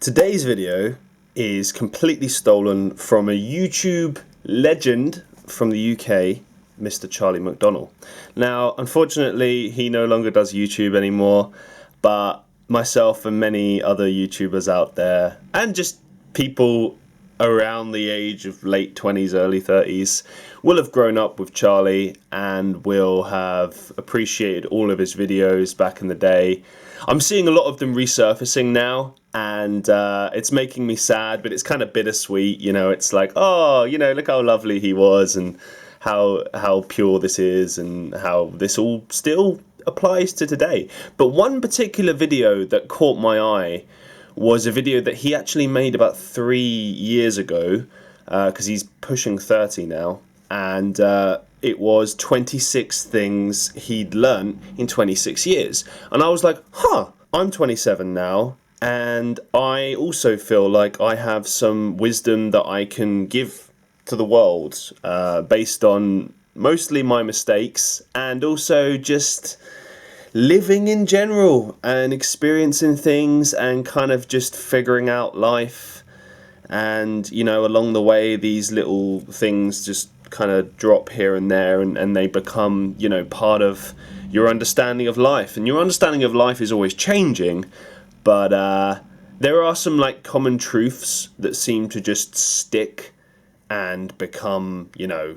Today's video is completely stolen from a YouTube legend from the UK, Mr. Charlie McDonnell. Now, unfortunately, he no longer does YouTube anymore, but myself and many other YouTubers out there, and just people around the age of late 20s, early 30s, will have grown up with Charlie and will have appreciated all of his videos back in the day. I'm seeing a lot of them resurfacing now, and it's making me sad, but it's kind of bittersweet. You know, it's like, oh, you know, look how lovely he was, and how pure this is, and how this all still applies to today. But one particular video that caught my eye was a video that he actually made about 3 years ago, because he's pushing 30 now, and it was 26 things he'd learned in 26 years. And I was like, I'm 27 now, and I also feel like I have some wisdom that I can give to the world, based on mostly my mistakes and also just living in general and experiencing things and kind of just figuring out life. And, you know, along the way, these little things just kind of drop here and there, and they become, you know, part of your understanding of life. And your understanding of life is always changing, but there are some like common truths that seem to just stick and become, you know,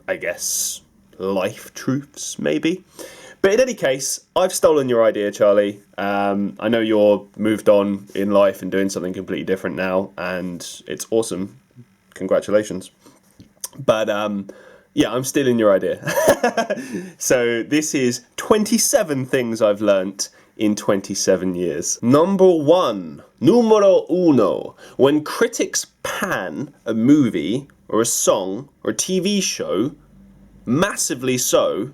I guess life truths maybe. But in any case, I've stolen your idea, Charlie. I know you're moved on in life and doing something completely different now, and it's awesome. Congratulations. But yeah, I'm stealing your idea. So this is 27 things I've learnt in 27 years. Numero uno. When critics pan a movie or a song or a TV show, massively so,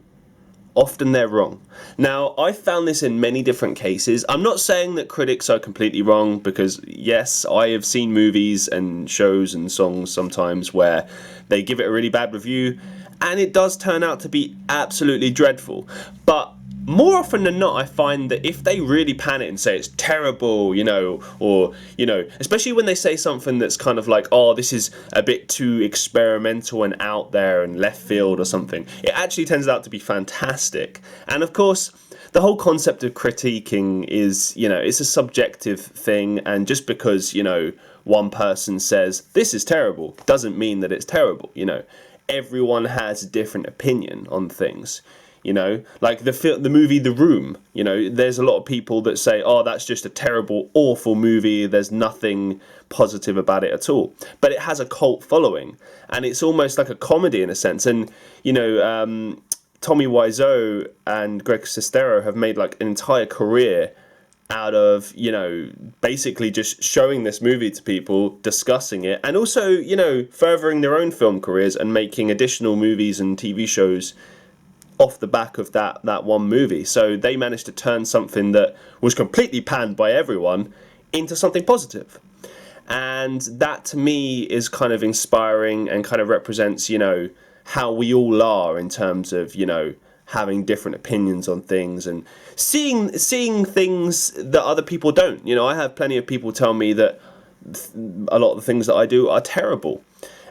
often they're wrong. Now, I've found this in many different cases. I'm not saying that critics are completely wrong, because yes, I have seen movies and shows and songs sometimes where they give it a really bad review and it does turn out to be absolutely dreadful. But more often than not, I find that if they really pan it and say it's terrible, you know, or, you know, especially when they say something that's kind of like, oh, this is a bit too experimental and out there and left field or something, it actually turns out to be fantastic. And of course, the whole concept of critiquing is, you know, it's a subjective thing, and just because, you know, one person says this is terrible doesn't mean that it's terrible. You know, everyone has a different opinion on things. You know, like the movie The Room, you know, there's a lot of people that say, oh, that's just a terrible, awful movie. There's nothing positive about it at all. But it has a cult following, and it's almost like a comedy in a sense. And, you know, Tommy Wiseau and Greg Sestero have made like an entire career out of, you know, basically just showing this movie to people, discussing it, and also, you know, furthering their own film careers and making additional movies and TV shows off the back of that one movie. So they managed to turn something that was completely panned by everyone into something positive. And that to me is kind of inspiring and kind of represents, you know, how we all are in terms of, you know, having different opinions on things and seeing things that other people don't. You know, I have plenty of people tell me that a lot of the things that I do are terrible.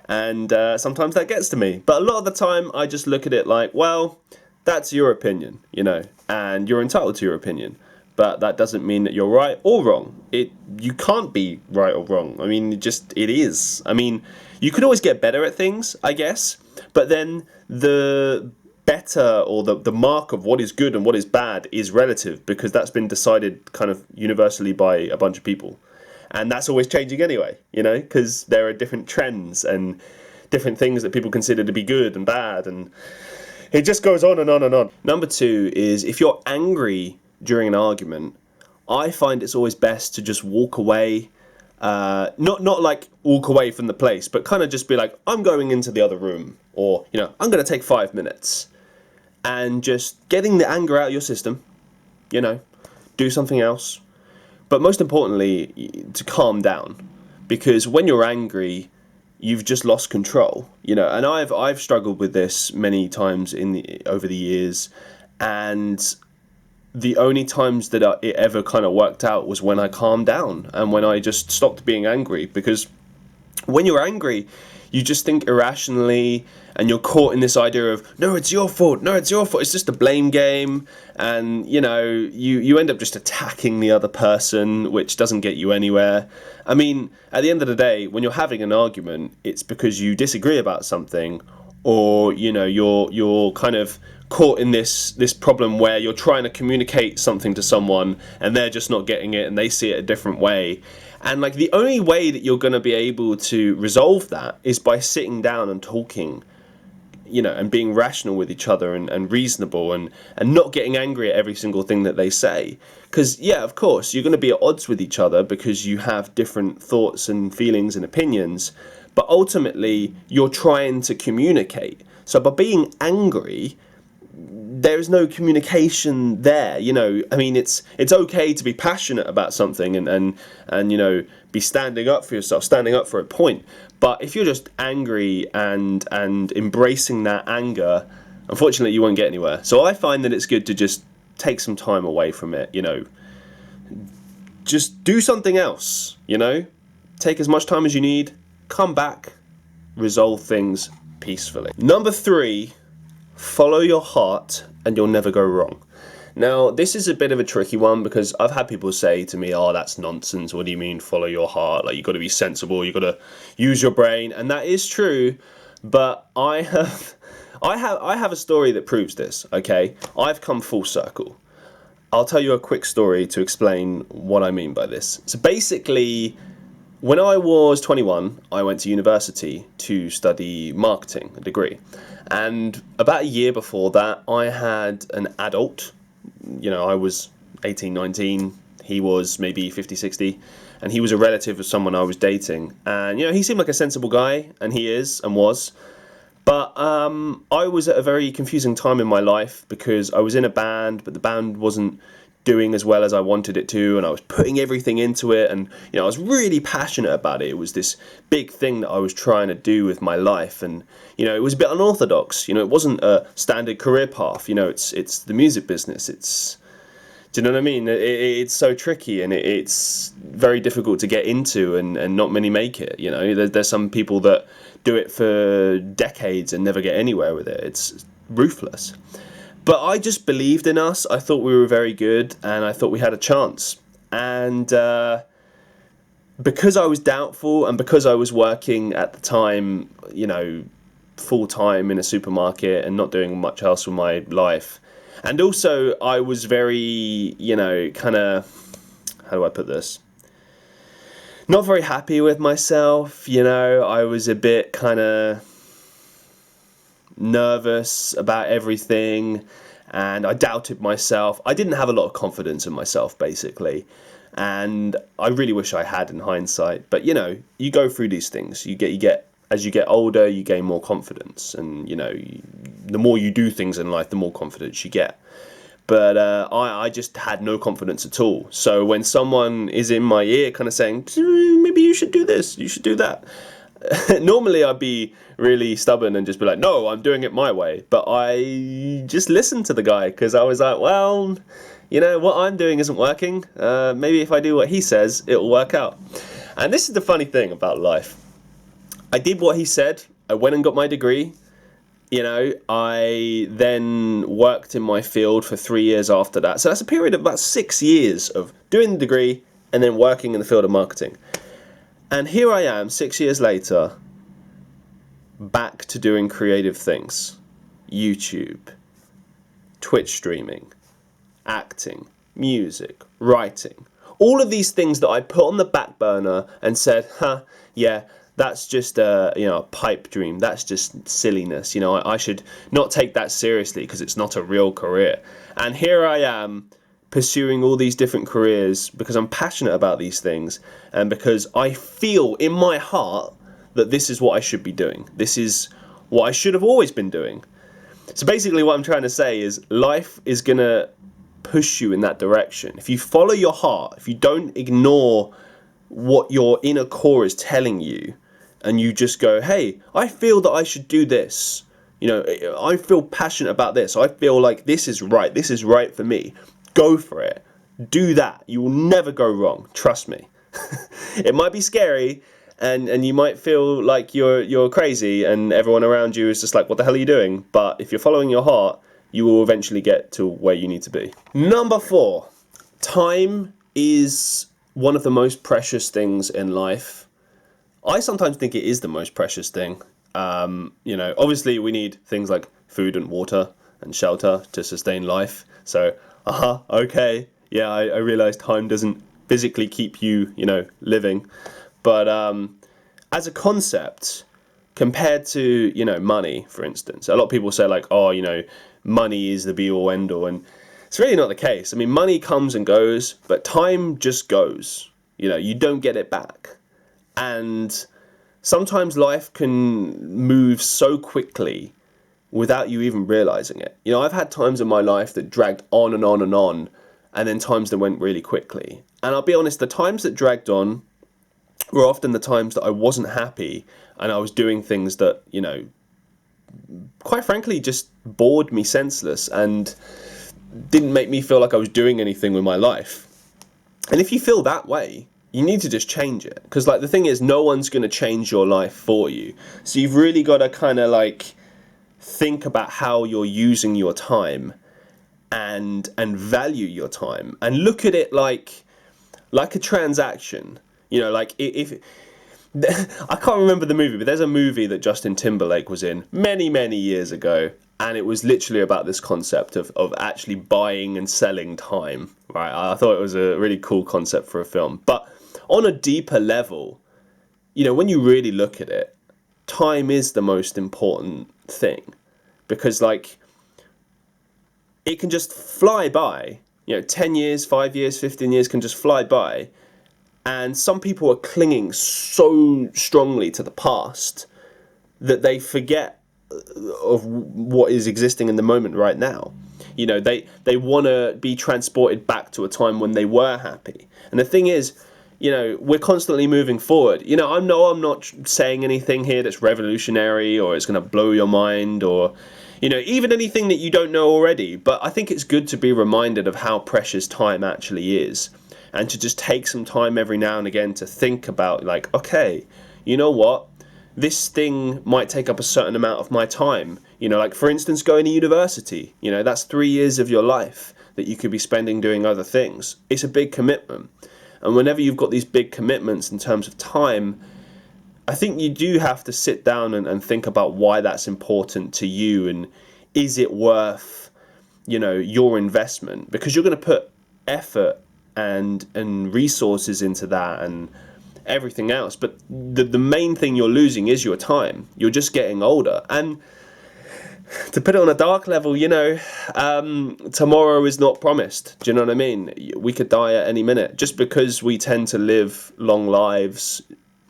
And sometimes that gets to me. But a lot of the time, I just look at it like, well, that's your opinion, you know, and you're entitled to your opinion. But that doesn't mean that you're right or wrong. You can't be right or wrong. I mean, it is. I mean, you could always get better at things, I guess. But then the better, or the mark of what is good and what is bad is relative, because that's been decided kind of universally by a bunch of people. And that's always changing anyway, you know, because there are different trends and different things that people consider to be good and bad, and it just goes on and on and on. Number two is, if you're angry during an argument, I find it's always best to just walk away, not like walk away from the place, but kind of just be like, I'm going into the other room, or, you know, I'm going to take 5 minutes, and just getting the anger out of your system, you know, do something else. But most importantly, to calm down, because when you're angry, you've just lost control, you know. And I've struggled with this many times over the years, and the only times that it ever kind of worked out was when I calmed down and when I just stopped being angry. Because when you're angry, you just think irrationally, and you're caught in this idea of, no, it's your fault, no, it's your fault. It's just a blame game, and you end up just attacking the other person, which doesn't get you anywhere. I mean, at the end of the day, when you're having an argument, it's because you disagree about something, or you're kind of caught in this problem where you're trying to communicate something to someone and they're just not getting it and they see it a different way. And like, the only way that you're going to be able to resolve that is by sitting down and talking, and being rational with each other and reasonable, and not getting angry at every single thing that they say. Because, yeah, of course, you're going to be at odds with each other because you have different thoughts and feelings and opinions. But ultimately, you're trying to communicate. So by being angry, there is no communication there. I mean, it's okay to be passionate about something and be standing up for yourself, standing up for a point. But if you're just angry and embracing that anger, unfortunately, you won't get anywhere. So I find that it's good to just take some time away from it. Just do something else. Take as much time as you need. Come back, resolve things peacefully. Number 3. Follow your heart and you'll never go wrong. Now, this is a bit of a tricky one because I've had people say to me, oh, that's nonsense. What do you mean follow your heart? Like, you've got to be sensible. You've got to use your brain. And that is true. But I have a story that proves this, okay? I've come full circle. I'll tell you a quick story to explain what I mean by this. So basically, when I was 21, I went to university to study marketing, a degree. And about a year before that, I had an adult. I was 18, 19. He was maybe 50, 60. And he was a relative of someone I was dating. And, he seemed like a sensible guy. And he is and was. But I was at a very confusing time in my life because I was in a band, but the band wasn't doing as well as I wanted it to, and I was putting everything into it, and I was really passionate about it. It was this big thing that I was trying to do with my life, and it was a bit unorthodox. It wasn't a standard career path. It's the music business. Do you know what I mean? It's so tricky, and it's very difficult to get into, and not many make it. There's some people that do it for decades and never get anywhere with it. It's ruthless. But I just believed in us. I thought we were very good, and I thought we had a chance. And because I was doubtful, and because I was working at the time, full-time in a supermarket and not doing much else with my life, and also I was very, kind of, how do I put this? Not very happy with myself. I was a bit kind of nervous about everything, and I doubted myself. I didn't have a lot of confidence in myself, basically, and I really wish I had in hindsight. But you go through these things. You get as you get older, you gain more confidence, and the more you do things in life, the more confidence you get. But I just had no confidence at all. So when someone is in my ear kind of saying, maybe you should do this, you should do that, normally I'd be really stubborn and just be like, no, I'm doing it my way. But I just listened to the guy because I was like, well, what I'm doing isn't working. Maybe if I do what he says, it'll work out. And this is the funny thing about life. I did what he said. I went and got my degree. I then worked in my field for 3 years after that. So that's a period of about 6 years of doing the degree and then working in the field of marketing. And here I am, 6 years later, back to doing creative things. YouTube, Twitch streaming, acting, music, writing. All of these things that I put on the back burner and said, yeah, that's just a pipe dream. That's just silliness. I should not take that seriously because it's not a real career. And here I am, pursuing all these different careers because I'm passionate about these things and because I feel in my heart that this is what I should be doing. This is what I should have always been doing. So basically what I'm trying to say is life is going to push you in that direction. If you follow your heart, if you don't ignore what your inner core is telling you, and you just go, hey, I feel that I should do this. I feel passionate about this. I feel like this is right for me. go for it. Do that. You will never go wrong. Trust me. It might be scary, and you might feel like you're crazy, and everyone around you is just like, what the hell are you doing? But if you're following your heart, you will eventually get to where you need to be. Number 4, time is one of the most precious things in life. I sometimes think it is the most precious thing. Obviously we need things like food and water and shelter to sustain life. So, okay, yeah, I realize time doesn't physically keep you, living. But as a concept, compared to, money, for instance, a lot of people say like, oh, money is the be all end all. And it's really not the case. I mean, money comes and goes, but time just goes. You don't get it back. And sometimes life can move so quickly without you even realizing it. I've had times in my life that dragged on and on and on, and then times that went really quickly. And I'll be honest, the times that dragged on were often the times that I wasn't happy and I was doing things that, quite frankly, just bored me senseless and didn't make me feel like I was doing anything with my life. And if you feel that way, you need to just change it. Because the thing is, no one's going to change your life for you. So you've really got to kind of think about how you're using your time and value your time and look at it like a transaction. If I can't remember the movie, but there's a movie that Justin Timberlake was in many years ago, and it was literally about this concept of actually buying and selling time, right? I thought it was a really cool concept for a film. But on a deeper level, when you really look at it, time is the most important thing, because it can just fly by. 10 years, 5 years, 15 years can just fly by. And some people are clinging so strongly to the past that they forget of what is existing in the moment right now. They want to be transported back to a time when they were happy. And the thing is, we're constantly moving forward. I'm not saying anything here that's revolutionary or it's going to blow your mind or, even anything that you don't know already. But I think it's good to be reminded of how precious time actually is. And to just take some time every now and again to think about okay, you know what? This thing might take up a certain amount of my time. For instance, going to university. That's 3 years of your life that you could be spending doing other things. It's a big commitment. And whenever you've got these big commitments in terms of time, I think you do have to sit down and think about why that's important to you, and is it worth, your investment? Because you're going to put effort and resources into that and everything else, but the main thing you're losing is your time. You're just getting older. And to put it on a dark level, tomorrow is not promised. Do you know what I mean? We could die at any minute. Just because we tend to live long lives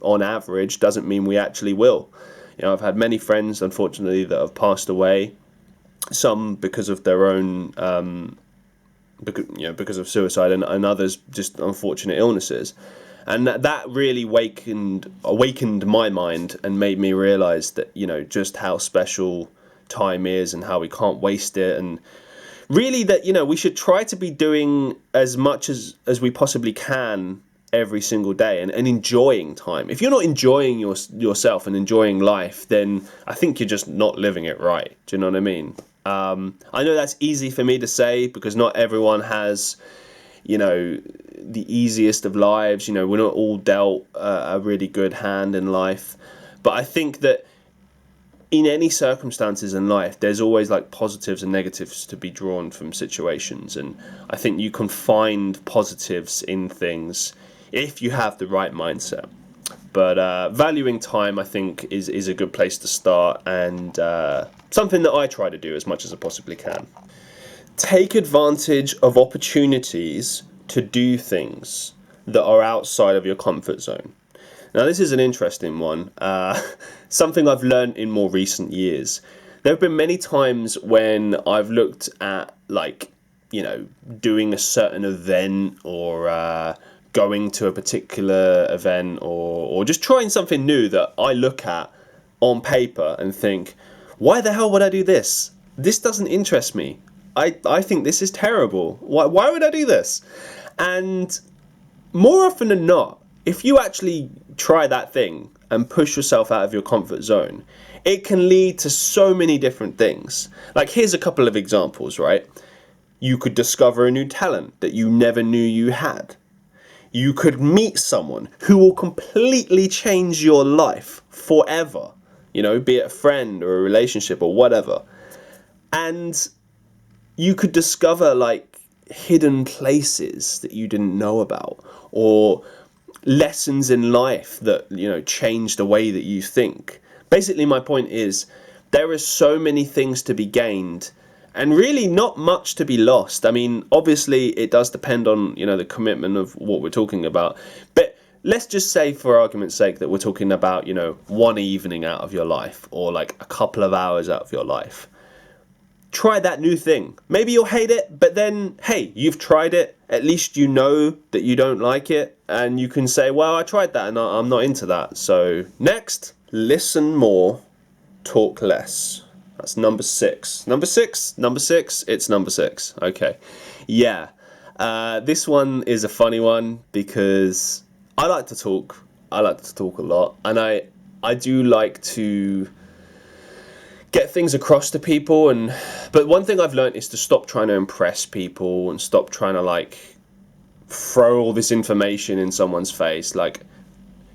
on average doesn't mean we actually will. I've had many friends, unfortunately, that have passed away, some because of their own because of suicide, and others just unfortunate illnesses. And that really awakened my mind and made me realize that, just how special time is and how we can't waste it. And really that, we should try to be doing as much as we possibly can every single day and enjoying time. If you're not enjoying yourself and enjoying life, then I think you're just not living it right. Do you know what I mean? I know that's easy for me to say because not everyone has, the easiest of lives. We're not all dealt a really good hand in life. But I think that in any circumstances in life, there's always positives and negatives to be drawn from situations. And I think you can find positives in things if you have the right mindset. But valuing time, I think, is a good place to start, and something that I try to do as much as I possibly can. Take advantage of opportunities to do things that are outside of your comfort zone. Now, this is an interesting one, something I've learned in more recent years. There have been many times when I've looked at, doing a certain event or going to a particular event or just trying something new that I look at on paper and think, why the hell would I do this? This doesn't interest me. I think this is terrible. Why would I do this? And more often than not, if you actually try that thing and push yourself out of your comfort zone, it can lead to so many different things. Like, here's a couple of examples, right? You could discover a new talent that you never knew you had. You could meet someone who will completely change your life forever, be it a friend or a relationship or whatever. And you could discover like hidden places that you didn't know about, or lessons in life that, change the way that you think. Basically, my point is there are so many things to be gained and really not much to be lost. I mean, obviously it does depend on, the commitment of what we're talking about. But let's just say, for argument's sake, that we're talking about, one evening out of your life, or like a couple of hours out of your life. Try that new thing. Maybe you'll hate it, but then, hey, you've tried it. At least you know that you don't like it, and you can say, well, I tried that and I'm not into that. So next, listen more, talk less. That's number 6. Number 6? It's number 6. Okay. Yeah. This one is a funny one because I like to talk. I like to talk a lot. And I do like to get things across to people. But one thing I've learned is to stop trying to impress people and stop trying to like throw all this information in someone's face. Like,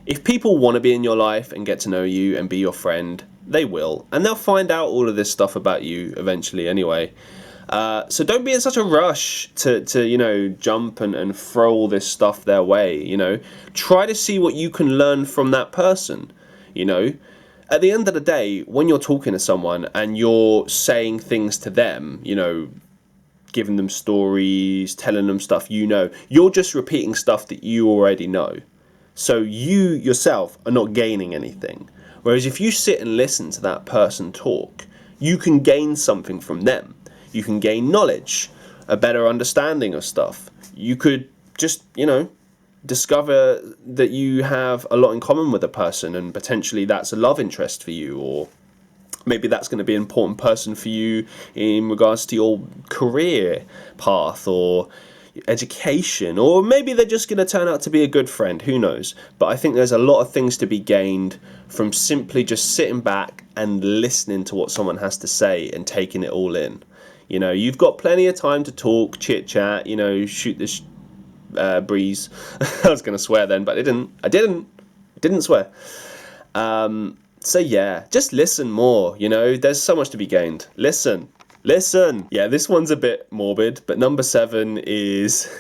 if people want to be in your life and get to know you and be your friend, they will, and they'll find out all of this stuff about you eventually anyway. So don't be in such a rush to jump and throw all this stuff their way. Try to see what you can learn from that person. At the end of the day, when you're talking to someone and you're saying things to them, giving them stories, telling them stuff, you're just repeating stuff that you already know. So you yourself are not gaining anything. Whereas if you sit and listen to that person talk, you can gain something from them. You can gain knowledge, a better understanding of stuff. You could just, discover that you have a lot in common with a person, and potentially that's a love interest for you, or maybe that's going to be an important person for you in regards to your career path or education, or maybe they're just going to turn out to be a good friend. Who knows? But I think there's a lot of things to be gained from simply just sitting back and listening to what someone has to say and taking it all in. You've got plenty of time to talk, chit chat, shoot this breeze. I was going to swear then, but I didn't swear. So yeah, just listen more. There's so much to be gained. Listen. Yeah, this one's a bit morbid, but number 7 is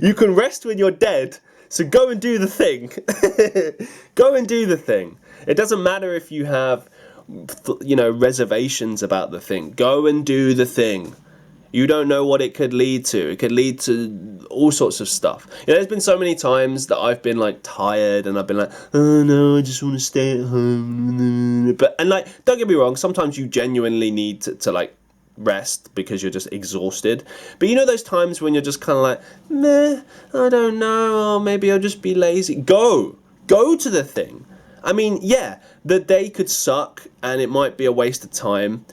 you can rest when you're dead, so go and do the thing. Go and do the thing. It doesn't matter if you have, reservations about the thing. Go and do the thing. You don't know what it could lead to. It could lead to all sorts of stuff. There's been so many times that I've been like tired and I've been like, oh no, I just want to stay at home. And like, don't get me wrong, sometimes you genuinely need to like rest because you're just exhausted. But those times when you're just kind of like, meh, I don't know, or maybe I'll just be lazy. Go to the thing. I mean, yeah, the day could suck and it might be a waste of time,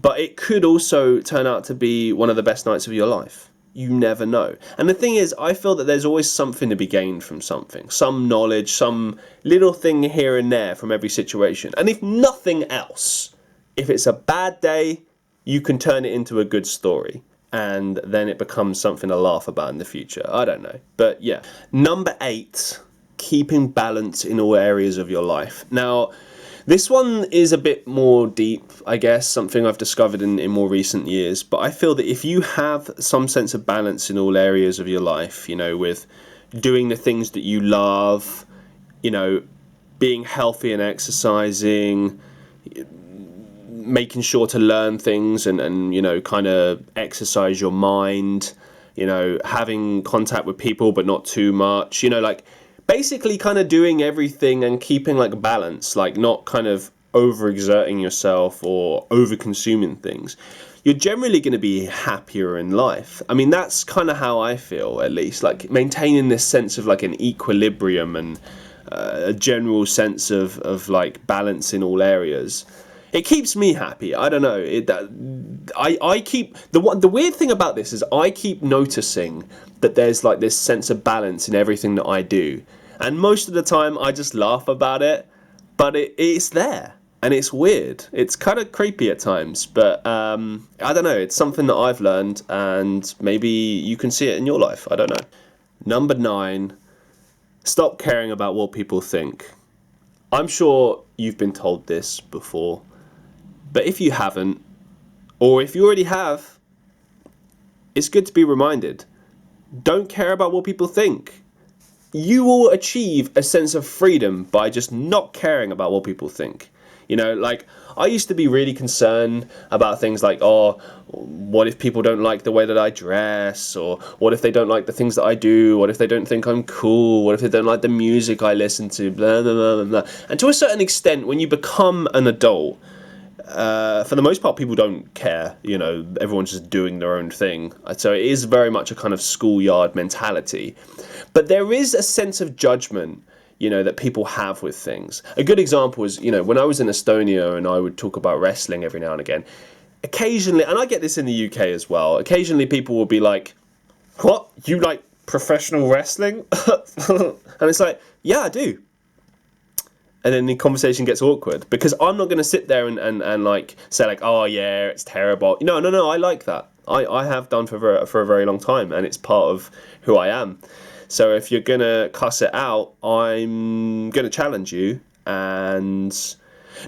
but it could also turn out to be one of the best nights of your life. You never know. And the thing is, I feel that there's always something to be gained from something. Some knowledge, some little thing here and there from every situation. And if nothing else, if it's a bad day, you can turn it into a good story. And then it becomes something to laugh about in the future. I don't know. But yeah. Number 8, keeping balance in all areas of your life. Now, this one is a bit more deep, I guess, something I've discovered in more recent years. But I feel that if you have some sense of balance in all areas of your life, with doing the things that you love, being healthy and exercising, making sure to learn things and kind of exercise your mind, having contact with people but not too much, basically kind of doing everything and keeping like balance, like not kind of overexerting yourself or over consuming things, you're generally going to be happier in life. I mean, that's kind of how I feel, at least, like maintaining this sense of like an equilibrium and a general sense of like balance in all areas. it keeps me happy. I don't know. I keep the weird thing about this is I keep noticing that there's like this sense of balance in everything that I do, and most of the time I just laugh about it, but it's there. And it's weird. It's kind of creepy at times, but I don't know. It's something that I've learned, and maybe you can see it in your life. I don't know. Number 9, stop caring about what people think. I'm sure you've been told this before, but if you haven't, or if you already have, it's good to be reminded. Don't care about what people think. You will achieve a sense of freedom by just not caring about what people think. You know, like, I used to be really concerned about things like, oh, what if people don't like the way that I dress? Or what if they don't like the things that I do? What if they don't think I'm cool? What if they don't like the music I listen to? Blah, blah, blah, blah. And to a certain extent, when you become an adult, for the most part, people don't care. You know, everyone's just doing their own thing. So it is very much a kind of schoolyard mentality. But there is a sense of judgment, you know, that people have with things. A good example is, you know, when I was in Estonia and I would talk about wrestling every now and again, occasionally, and I get this in the UK as well, occasionally people will be like, what? You like professional wrestling? And it's like, yeah, I do. And then the conversation gets awkward because I'm not going to sit there and like say like, oh yeah, it's terrible. No, I like that. I have done for a very long time, and it's part of who I am. So if you're going to cuss it out, I'm going to challenge you. And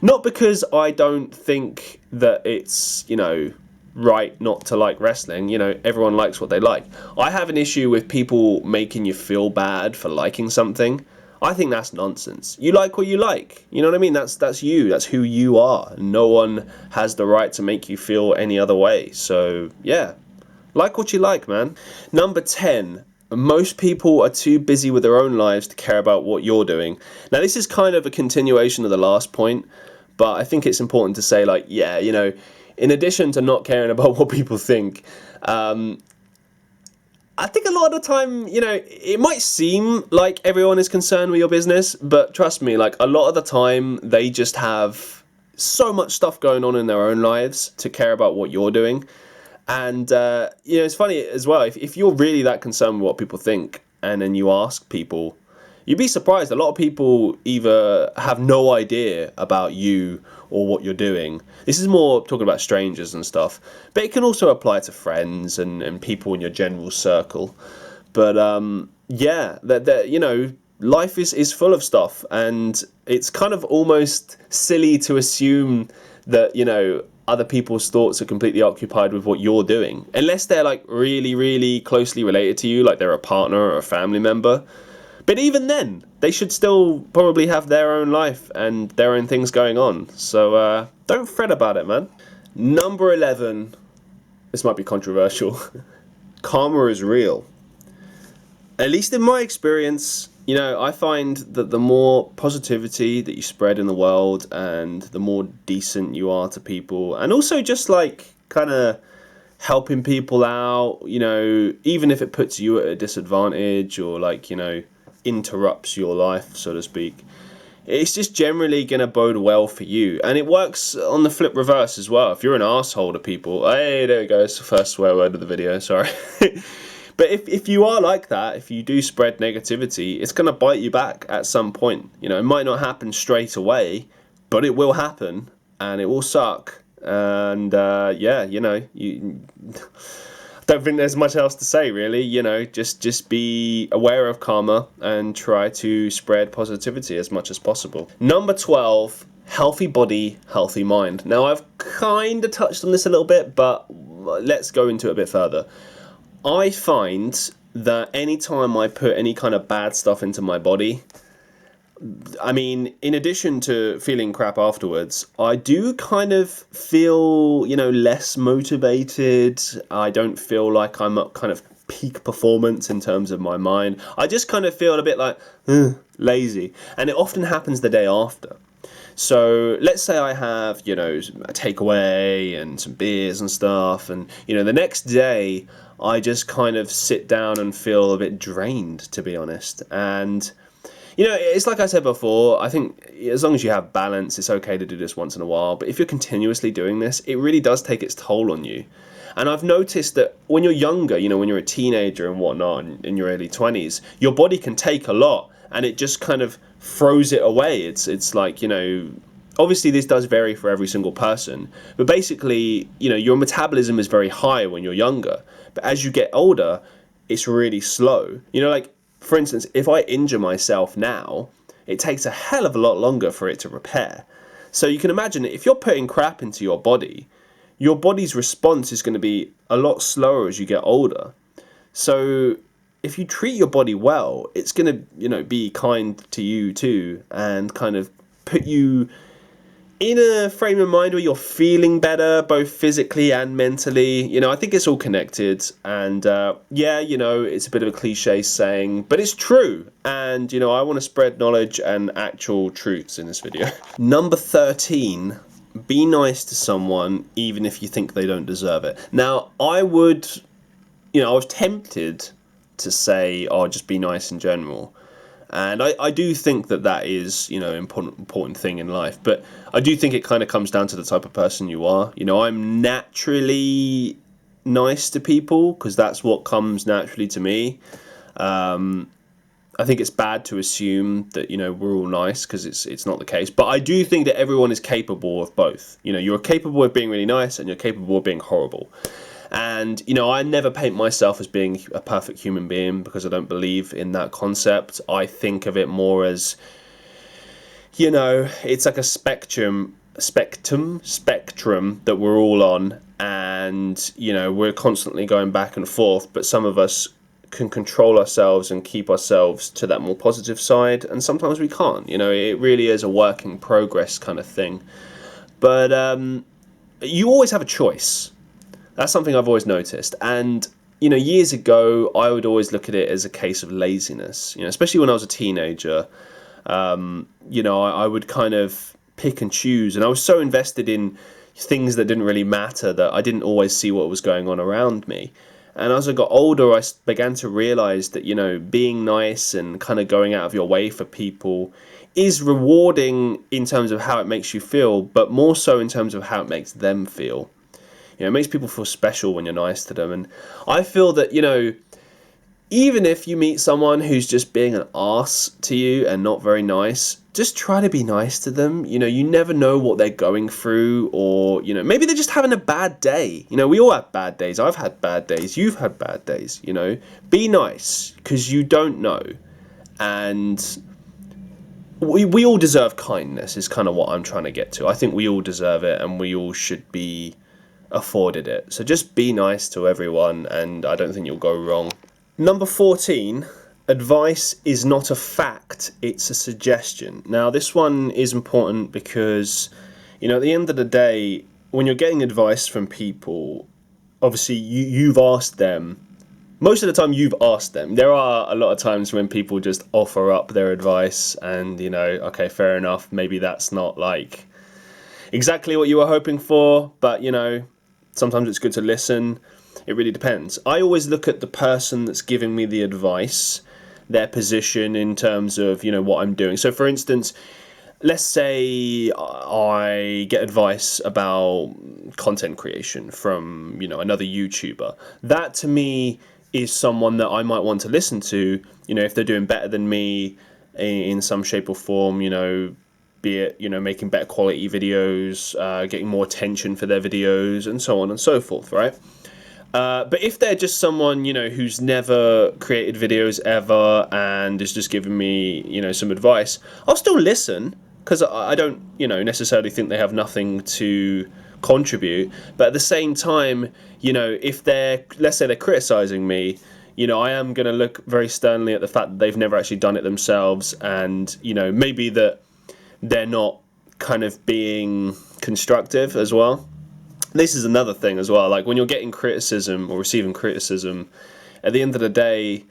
not because I don't think that it's, you know, right not to like wrestling. You know, everyone likes what they like. I have an issue with people making you feel bad for liking something. I think that's nonsense. You like what you like. You know what I mean? That's you. That's who you are. No one has the right to make you feel any other way. So, yeah. Like what you like, man. Number 10. Most people are too busy with their own lives to care about what you're doing. Now, this is kind of a continuation of the last point, but I think it's important to say, like, yeah, you know, in addition to not caring about what people think, I think a lot of the time, you know, it might seem like everyone is concerned with your business, but trust me, like, a lot of the time, they just have so much stuff going on in their own lives to care about what you're doing. And, you know, it's funny as well, if you're really that concerned with what people think, and then you ask people, you'd be surprised. A lot of people either have no idea about you or what you're doing. This is more talking about strangers and stuff, but it can also apply to friends and people in your general circle. But, yeah, that you know, life is full of stuff, and it's kind of almost silly to assume that, you know, other people's thoughts are completely occupied with what you're doing, unless they're like really, really closely related to you, like they're a partner or a family member. But even then, they should still probably have their own life and their own things going on. So don't fret about it, man. Number 11, this might be controversial. Karma is real. At least in my experience, you know, I find that the more positivity that you spread in the world and the more decent you are to people, and also just like kind of helping people out, you know, even if it puts you at a disadvantage or like, you know, interrupts your life, so to speak, it's just generally going to bode well for you. And it works on the flip reverse as well. If you're an asshole to people, hey, there it goes, first swear word of the video, sorry. But if you are like that, if you do spread negativity, it's going to bite you back at some point. You know, it might not happen straight away, but it will happen, and it will suck. And yeah, you know, I don't think there's much else to say, really. You know, just be aware of karma and try to spread positivity as much as possible. Number 12, healthy body, healthy mind. Now, I've kind of touched on this a little bit, but let's go into it a bit further. I find that anytime I put any kind of bad stuff into my body, I mean, in addition to feeling crap afterwards, I do kind of feel, you know, less motivated. I don't feel like I'm at kind of peak performance in terms of my mind. I just kind of feel a bit like, lazy. And it often happens the day after. So let's say I have, you know, a takeaway and some beers and stuff, and, you know, the next day I just kind of sit down and feel a bit drained, to be honest. And, It's like I said before, I think as long as you have balance, it's okay to do this once in a while. But if you're continuously doing this, it really does take its toll on you. And I've noticed that when you're younger, when you're a teenager and whatnot, in your early 20s, your body can take a lot and it just kind of throws it away. It's like, obviously this does vary for every single person, but basically, your metabolism is very high when you're younger. But as you get older, it's really slow. Like, for instance, if I injure myself now, it takes a hell of a lot longer for it to repair. So you can imagine if you're putting crap into your body's response is going to be a lot slower as you get older. So if you treat your body well, it's going to, be kind to you too, and kind of put you in a frame of mind where you're feeling better, both physically and mentally. I think it's all connected. And it's a bit of a cliche saying, but it's true. And, I want to spread knowledge and actual truths in this video. Number 13, be nice to someone even if you think they don't deserve it. Now, I was tempted to say, just be nice in general. And I do think that is, an important thing in life. But I do think it kind of comes down to the type of person you are. I'm naturally nice to people because that's what comes naturally to me. I think it's bad to assume that, we're all nice, because it's not the case. But I do think that everyone is capable of both. You're capable of being really nice and you're capable of being horrible. And, I never paint myself as being a perfect human being because I don't believe in that concept. I think of it more as, it's like a spectrum that we're all on. And, we're constantly going back and forth. But some of us can control ourselves and keep ourselves to that more positive side. And sometimes we can't. It really is a work in progress kind of thing. But you always have a choice. That's something I've always noticed. And, years ago, I would always look at it as a case of laziness, especially when I was a teenager. I would kind of pick and choose. And I was so invested in things that didn't really matter that I didn't always see what was going on around me. And as I got older, I began to realize that, being nice and kind of going out of your way for people is rewarding in terms of how it makes you feel, but more so in terms of how it makes them feel. It makes people feel special when you're nice to them. And I feel that, even if you meet someone who's just being an arse to you and not very nice, just try to be nice to them. You never know what they're going through, or, maybe they're just having a bad day. We all have bad days. I've had bad days. You've had bad days, Be nice, because you don't know. And we all deserve kindness is kind of what I'm trying to get to. I think we all deserve it, and we all should be afforded it. So just be nice to everyone, and I don't think you'll go wrong. Number 14, advice is not a fact, it's a suggestion. Now this one is important because, at the end of the day, when you're getting advice from people, obviously you've asked them. Most of the time you've asked them. There are a lot of times when people just offer up their advice and, okay, fair enough, maybe that's not like exactly what you were hoping for, but, sometimes it's good to listen. It really depends. I always look at the person that's giving me the advice, their position in terms of, what I'm doing. So for instance, let's say I get advice about content creation from, another YouTuber. That to me is someone that I might want to listen to, if they're doing better than me in some shape or form, be it, making better quality videos, getting more attention for their videos, and so on and so forth, right? But if they're just someone, who's never created videos ever and is just giving me, some advice, I'll still listen, because I don't, necessarily think they have nothing to contribute. But at the same time, if let's say they're criticizing me, I am going to look very sternly at the fact that they've never actually done it themselves, and, maybe that they're not kind of being constructive as well. This is another thing as well, like when you're getting criticism or receiving criticism, at the end of the day,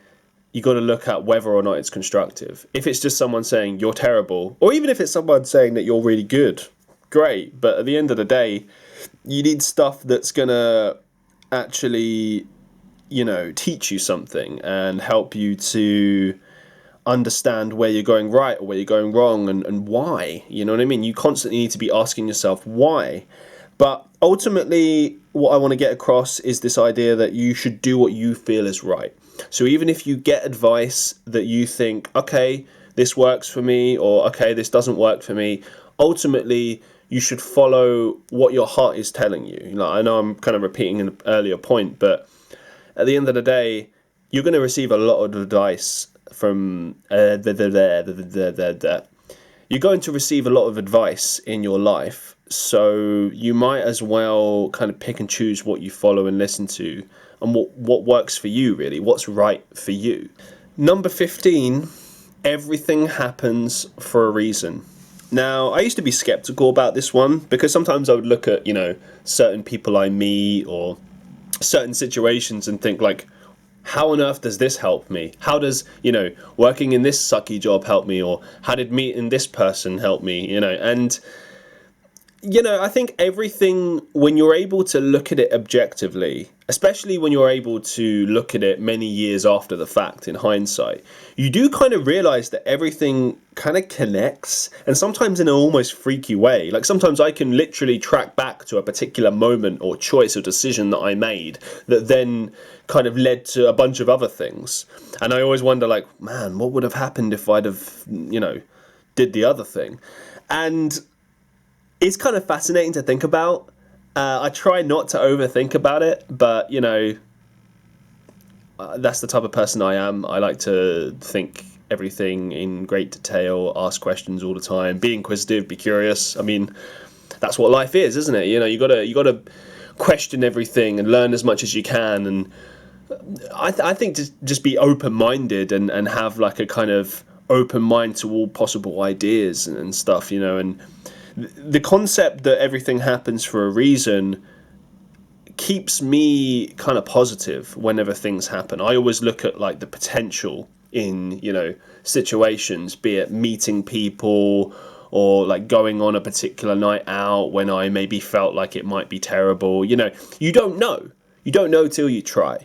you got to look at whether or not it's constructive. If it's just someone saying you're terrible, or even if it's someone saying that you're really good, great. But at the end of the day, you need stuff that's going to actually, teach you something and help you to understand where you're going right or where you're going wrong, and why. You know what I mean? You constantly need to be asking yourself why. But ultimately, what I want to get across is this idea that you should do what you feel is right. So even if you get advice that you think, okay, this works for me, or okay, this doesn't work for me, ultimately you should follow what your heart is telling you. You know, I know I'm kind of repeating an earlier point, but at the end of the day, you're going to receive a lot of advice from you're going to receive a lot of advice in your life, so you might as well kind of pick and choose what you follow and listen to, and what works for you, really, what's right for you. Number 15, everything happens for a reason. Now, I used to be skeptical about this one, because sometimes I would look at, certain people I meet or certain situations and think, like, how on earth does this help me? How does, working in this sucky job help me? Or how did meeting this person help me? And I think everything, when you're able to look at it objectively, especially when you're able to look at it many years after the fact in hindsight, you do kind of realize that everything kind of connects, and sometimes in an almost freaky way. Like sometimes I can literally track back to a particular moment or choice or decision that I made that then kind of led to a bunch of other things. And I always wonder, like, man, what would have happened if I'd have, did the other thing? And it's kind of fascinating to think about. I try not to overthink about it, but, that's the type of person I am. I like to think everything in great detail, ask questions all the time, be inquisitive, be curious. I mean, that's what life is, isn't it? You gotta question everything and learn as much as you can. And I think to just be open-minded and have like a kind of open mind to all possible ideas and stuff, and the concept that everything happens for a reason keeps me kind of positive whenever things happen. I always look at like the potential in, situations, be it meeting people or like going on a particular night out when I maybe felt like it might be terrible. You don't know. You don't know till you try.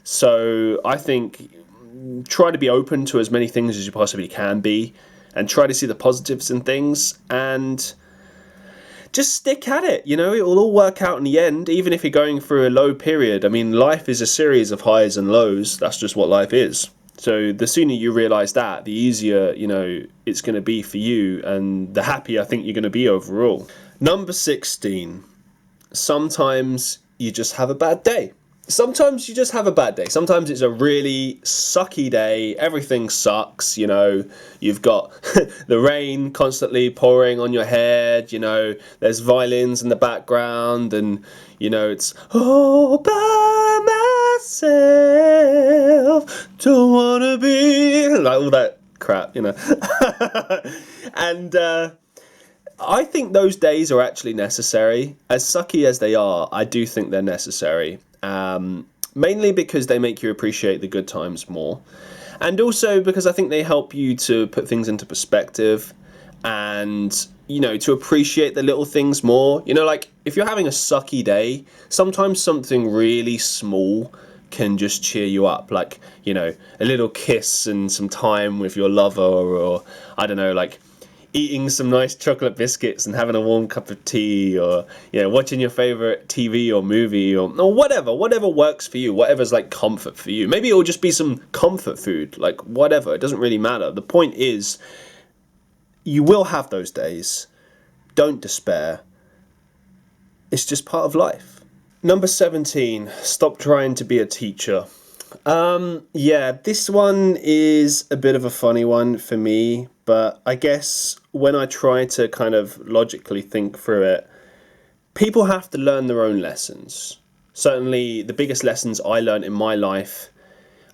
So I think try to be open to as many things as you possibly can be, and try to see the positives in things, and just stick at it. It will all work out in the end, even if you're going through a low period. I mean, life is a series of highs and lows. That's just what life is. So the sooner you realize that, the easier, it's going to be for you, and the happier I think you're going to be overall. Number 16, sometimes you just have a bad day. Sometimes you just have a bad day. Sometimes it's a really sucky day. Everything sucks, You've got the rain constantly pouring on your head, There's violins in the background, and, it's all by myself, don't wanna be... like all that crap, And I think those days are actually necessary. As sucky as they are, I do think they're necessary. Mainly because they make you appreciate the good times more, and also because I think they help you to put things into perspective and, to appreciate the little things more. Like if you're having a sucky day, sometimes something really small can just cheer you up, like, a little kiss and some time with your lover, or I don't know, like eating some nice chocolate biscuits and having a warm cup of tea, or watching your favorite TV or movie, or whatever works for you, whatever's like comfort for you. Maybe it'll just be some comfort food, like whatever, it doesn't really matter. The point is, you will have those days. Don't despair. It's just part of life. Number 17, stop trying to be a teacher. This one is a bit of a funny one for me, but I guess when I try to kind of logically think through it, people have to learn their own lessons. Certainly the biggest lessons I learned in my life,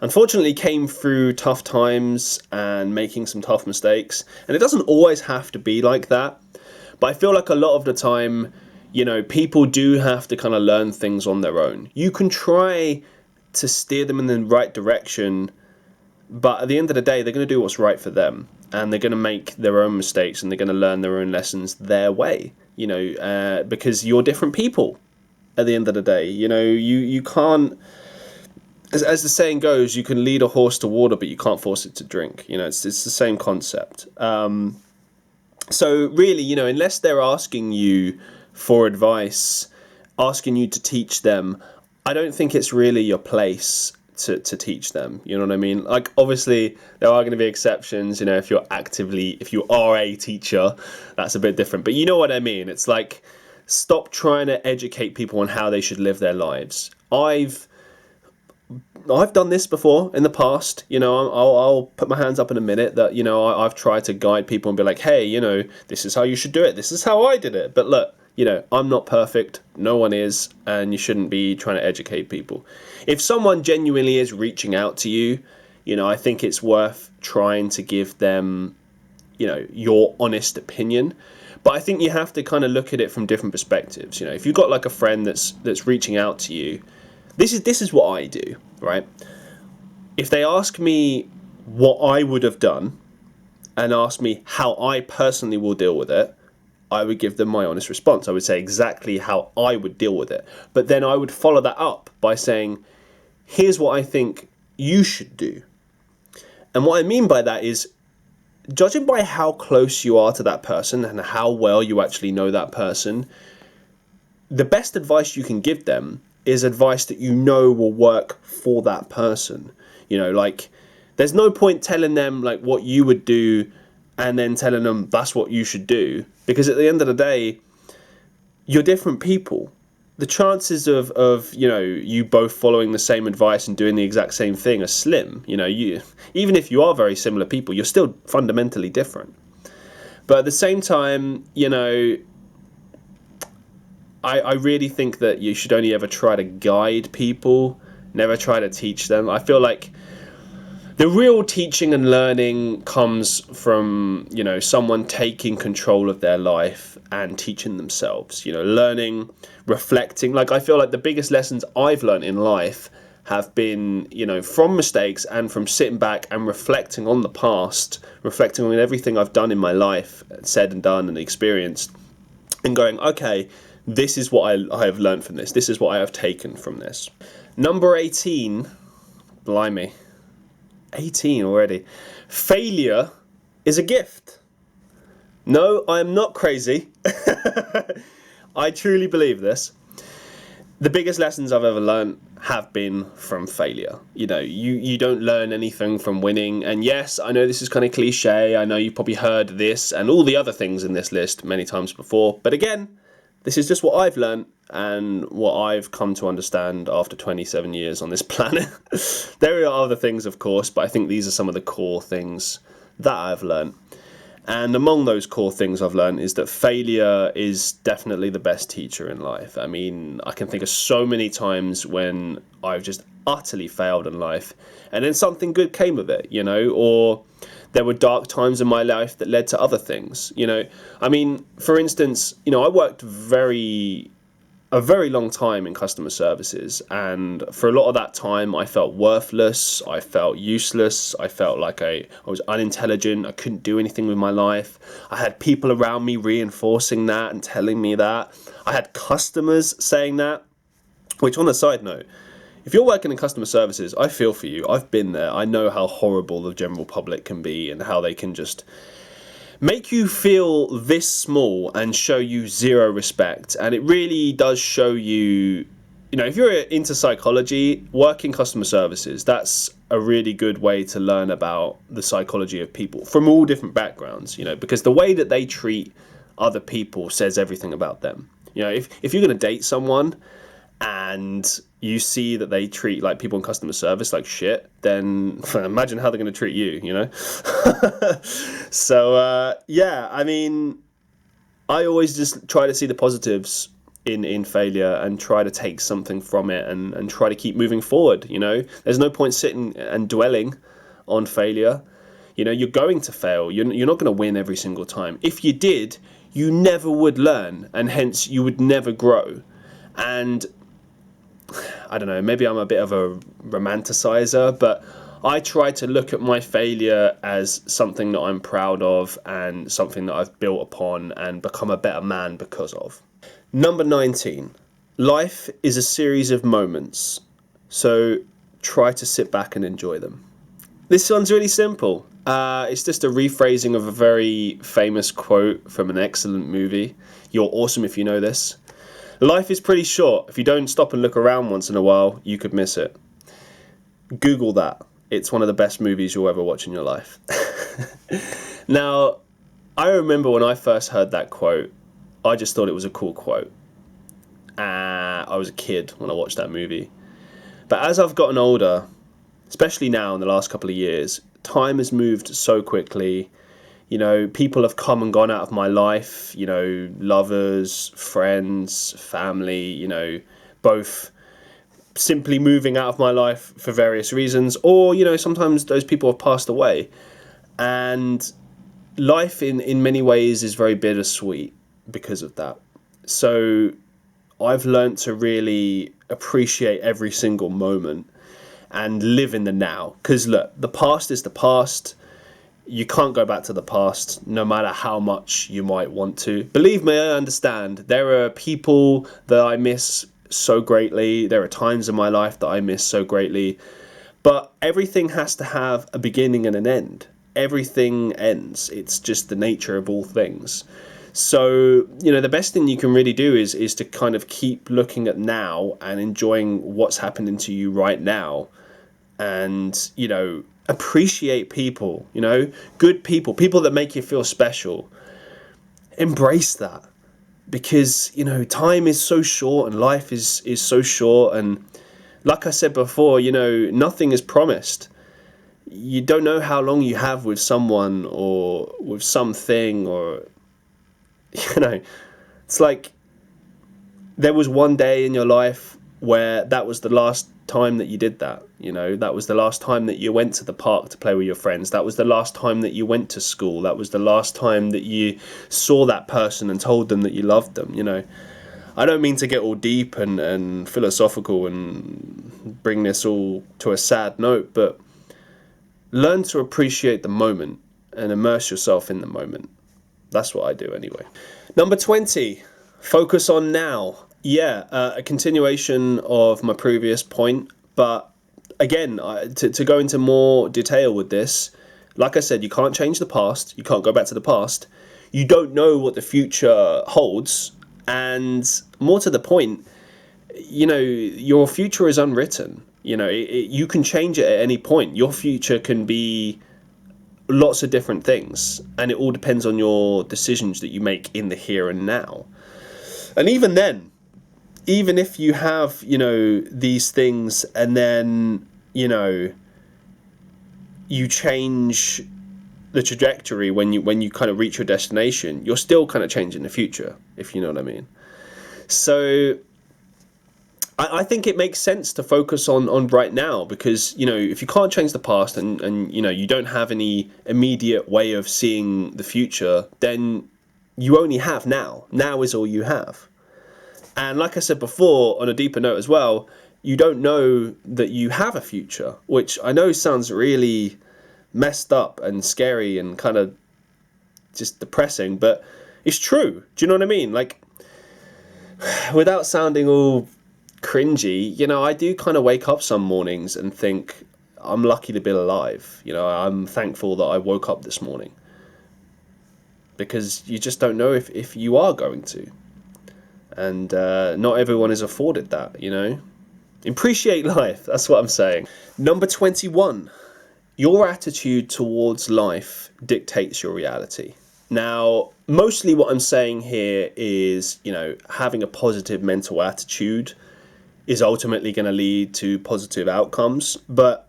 unfortunately, came through tough times and making some tough mistakes. And it doesn't always have to be like that, but I feel like a lot of the time, people do have to kind of learn things on their own. You can try to steer them in the right direction, but at the end of the day, they're going to do what's right for them, and they're going to make their own mistakes, and they're going to learn their own lessons their way, because you're different people at the end of the day. You can't as the saying goes, you can lead a horse to water, but you can't force it to drink. It's the same concept. So really, unless they're asking you for advice, asking you to teach them, I don't think it's really your place to teach them. You know what I mean? Like, obviously, there are going to be exceptions. If you are a teacher, that's a bit different. But you know what I mean? It's like, stop trying to educate people on how they should live their lives. I've done this before in the past. I'll put my hands up in a minute that, I've tried to guide people and be like, hey, this is how you should do it. This is how I did it. But look, I'm not perfect. No one is. And you shouldn't be trying to educate people. If someone genuinely is reaching out to you, I think it's worth trying to give them, your honest opinion. But I think you have to kind of look at it from different perspectives. If you've got like a friend that's reaching out to you, this is what I do, right? If they ask me what I would have done and ask me how I personally will deal with it, I would give them my honest response. I would say exactly how I would deal with it. But then I would follow that up by saying, here's what I think you should do. And what I mean by that is, judging by how close you are to that person and how well you actually know that person, the best advice you can give them is advice that will work for that person. Like, there's no point telling them like what you would do and then telling them that's what you should do, because at the end of the day, you're different people. The chances of you both following the same advice and doing the exact same thing are slim. Even if you are very similar people, you're still fundamentally different. But at the same time, I really think that you should only ever try to guide people, never try to teach them. I feel like the real teaching and learning comes from, someone taking control of their life and teaching themselves, learning, reflecting. Like, I feel like the biggest lessons I've learned in life have been, from mistakes and from sitting back and reflecting on the past, reflecting on everything I've done in my life, said and done and experienced, and going, okay, this is what I have learned from this. This is what I have taken from this. Number 18, blimey, 18 already. Failure is a gift. No, I am not crazy. I truly believe this. The biggest lessons I've ever learned have been from failure. You don't learn anything from winning. And yes, I know this is kind of cliche. I know you've probably heard this and all the other things in this list many times before. But again, this is just what I've learned and what I've come to understand after 27 years on this planet. There are other things, of course, but I think these are some of the core things that I've learned. And among those core things I've learned is that failure is definitely the best teacher in life. I mean, I can think of so many times when I've just utterly failed in life and then something good came of it, or there were dark times in my life that led to other things, I mean, for instance, I worked a very long time in customer services, and for a lot of that time I felt worthless, I felt useless, I felt like I was unintelligent, I couldn't do anything with my life. I had people around me reinforcing that and telling me that. I had customers saying that, which, on a side note, if you're working in customer services, I feel for you. I've been there. I know how horrible the general public can be and how they can just make you feel this small and show you zero respect. And it really does show you, if you're into psychology, working customer services, that's a really good way to learn about the psychology of people from all different backgrounds, because the way that they treat other people says everything about them. If you're going to date someone and you see that they treat like people in customer service like shit, then imagine how they're going to treat you, So, yeah, I mean, I always just try to see the positives in failure and try to take something from it and try to keep moving forward, There's no point sitting and dwelling on failure. You're going to fail. You're not going to win every single time. If you did, you never would learn, and hence you would never grow. And I don't know, maybe I'm a bit of a romanticizer, but I try to look at my failure as something that I'm proud of and something that I've built upon and become a better man because of. Number 19, life is a series of moments. So try to sit back and enjoy them. This one's really simple. It's just a rephrasing of a very famous quote from an excellent movie. You're awesome if you know this. Life is pretty short. If you don't stop and look around once in a while, you could miss it. Google that. It's one of the best movies you'll ever watch in your life. Now, I remember when I first heard that quote, I just thought it was a cool quote. I was a kid when I watched that movie. But as I've gotten older, especially now in the last couple of years, time has moved so quickly. You know, people have come and gone out of my life, you know, lovers, friends, family, you know, both simply moving out of my life for various reasons, or, you know, sometimes those people have passed away. And life in many ways is very bittersweet because of that. So I've learned to really appreciate every single moment and live in the now. Because look, the past is the past. You can't go back to the past, no matter how much you might want to. Believe me, I understand. There are people that I miss so greatly. There are times in my life that I miss so greatly. But everything has to have a beginning and an end. Everything ends. It's just the nature of all things. So, you know, the best thing you can really do is to kind of keep looking at now and enjoying what's happening to you right now. And, you know, appreciate people, you know, good people, people that make you feel special. Embrace that, because, you know, time is so short and life is so short. And like I said before, you know, nothing is promised. You don't know how long you have with someone or with something, or, you know, it's like there was one day in your life where that was the last time that you did that. You know, that was the last time that you went to the park to play with your friends. That was the last time that you went to school. That was the last time that you saw that person and told them that you loved them. You know, I don't mean to get all deep and philosophical and bring this all to a sad note, but learn to appreciate the moment and immerse yourself in the moment. That's what I do anyway. Number 20, focus on now. Yeah, a continuation of my previous point, but again, to go into more detail with this, like I said, you can't change the past, you can't go back to the past, you don't know what the future holds, and more to the point, you know, your future is unwritten. You know, you can change it at any point. Your future can be lots of different things, and it all depends on your decisions that you make in the here and now. And even then, even if you have, you know, these things and then, you know, you change the trajectory when you kind of reach your destination, you're still kind of changing the future, if you know what I mean. So I think it makes sense to focus on right now, because, you know, if you can't change the past and you know, you don't have any immediate way of seeing the future, then you only have now. Now is all you have. And like I said before, on a deeper note as well, you don't know that you have a future, which I know sounds really messed up and scary and kind of just depressing, but it's true. Do you know what I mean? Like, without sounding all cringy, you know, I do kind of wake up some mornings and think, I'm lucky to be alive. You know, I'm thankful that I woke up this morning, because you just don't know if you are going to. And not everyone is afforded that, you know. Appreciate life, that's what I'm saying. Number 21, your attitude towards life dictates your reality. Now, mostly what I'm saying here is, you know, having a positive mental attitude is ultimately going to lead to positive outcomes. But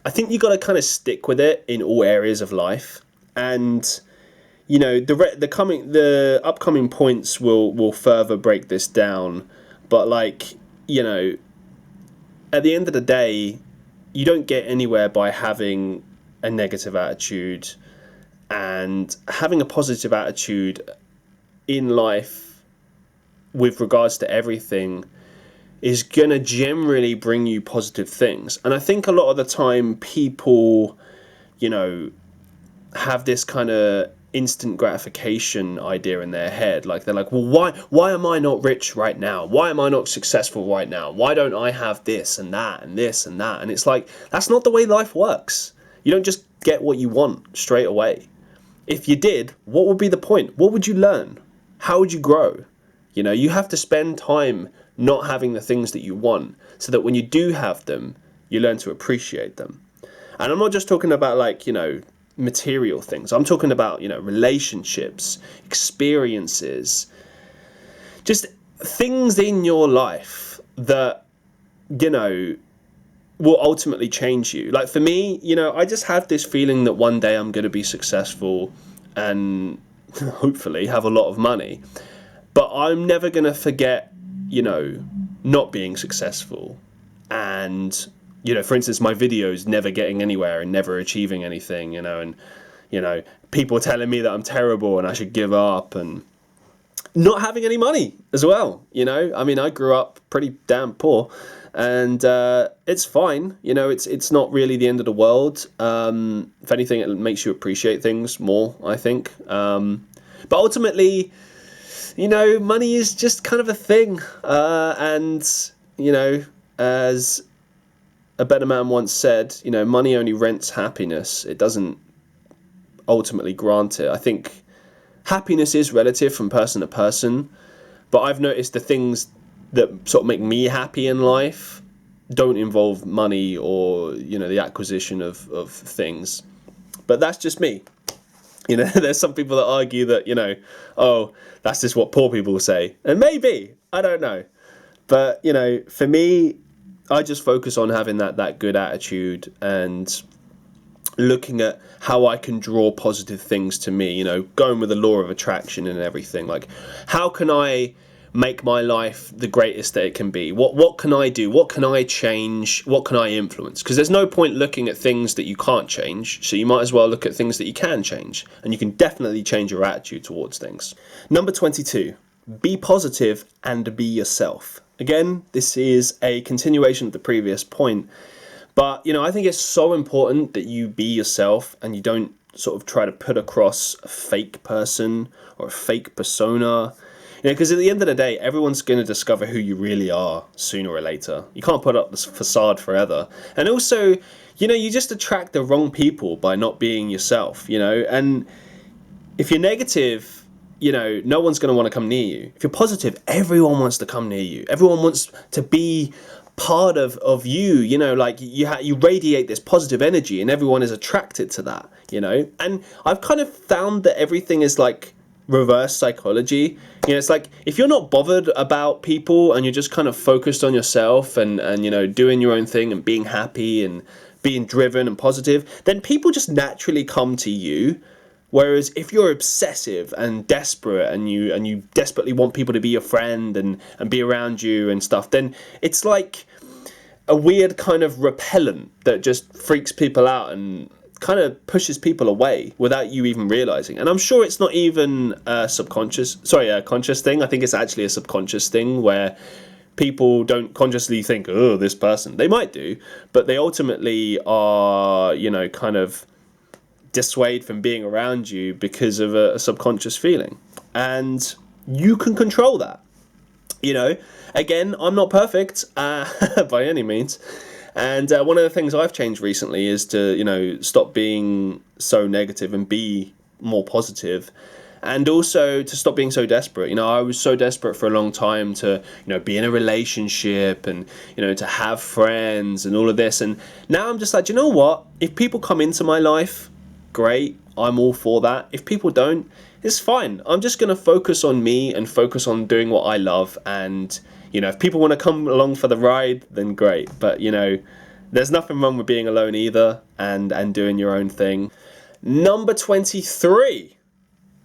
I think you got to kind of stick with it in all areas of life. And, you know, the upcoming points will further break this down. But, like, you know, at the end of the day, you don't get anywhere by having a negative attitude. And having a positive attitude in life with regards to everything is going to generally bring you positive things. And I think a lot of the time people, you know, have this kind of instant gratification idea in their head. Like they're like, well, why am I not rich right now? Why am I not successful right now? Why don't I have this and that and this and that? And it's like, that's not the way life works. You don't just get what you want straight away. If you did, what would be the point? What would you learn? How would you grow? You know, you have to spend time not having the things that you want so that when you do have them, you learn to appreciate them. And I'm not just talking about like, you know, material things. I'm talking about, you know, relationships, experiences, just things in your life that, you know, will ultimately change you. Like for me, you know, I just have this feeling that one day I'm going to be successful and hopefully have a lot of money. But I'm never going to forget, you know, not being successful and, you know, for instance, my videos never getting anywhere and never achieving anything, you know, and, you know, people telling me that I'm terrible and I should give up and not having any money as well, you know. I mean, I grew up pretty damn poor. And it's fine, you know, it's not really the end of the world. If anything, it makes you appreciate things more, I think. But ultimately, you know, money is just kind of a thing. And, you know, as a better man once said, you know, money only rents happiness. It doesn't ultimately grant it. I think happiness is relative from person to person. But I've noticed the things that sort of make me happy in life don't involve money or, you know, the acquisition of things. But that's just me. You know, there's some people that argue that, you know, oh, that's just what poor people say. And maybe, I don't know. But, you know, for me, I just focus on having that good attitude and looking at how I can draw positive things to me, you know, going with the law of attraction and everything. Like, how can I make my life the greatest that it can be? What can I do? What can I change? What can I influence? Because there's no point looking at things that you can't change, so you might as well look at things that you can change, and you can definitely change your attitude towards things. Number 22, be positive and be yourself. Again, this is a continuation of the previous point, but, you know, I think it's so important that you be yourself and you don't sort of try to put across a fake person or a fake persona. You know, because at the end of the day, everyone's going to discover who you really are sooner or later. You can't put up this facade forever. And also, you know, you just attract the wrong people by not being yourself, you know. And if you're negative, you know, no one's going to want to come near you. If you're positive, everyone wants to come near you. Everyone wants to be part of you, you know, like you radiate this positive energy and everyone is attracted to that, you know. And I've kind of found that everything is like reverse psychology. You know, it's like if you're not bothered about people and you're just kind of focused on yourself and you know, doing your own thing and being happy and being driven and positive, then people just naturally come to you. Whereas if you're obsessive and desperate and you desperately want people to be your friend and be around you and stuff, then it's like a weird kind of repellent that just freaks people out and kind of pushes people away without you even realizing. And I'm sure it's not even a conscious thing. I think it's actually a subconscious thing where people don't consciously think, oh, this person. They might do, but they ultimately are, you know, kind of dissuade from being around you because of a subconscious feeling. And you can control that. You know, again, I'm not perfect by any means. And one of the things I've changed recently is to, you know, stop being so negative and be more positive. And also to stop being so desperate. You know, I was so desperate for a long time to, you know, be in a relationship and, you know, to have friends and all of this. And now I'm just like, you know what? If people come into my life, great, I'm all for that. If people don't, it's fine. I'm just going to focus on me and focus on doing what I love. And, you know, if people want to come along for the ride, then great. But, you know, there's nothing wrong with being alone either and doing your own thing. Number 23,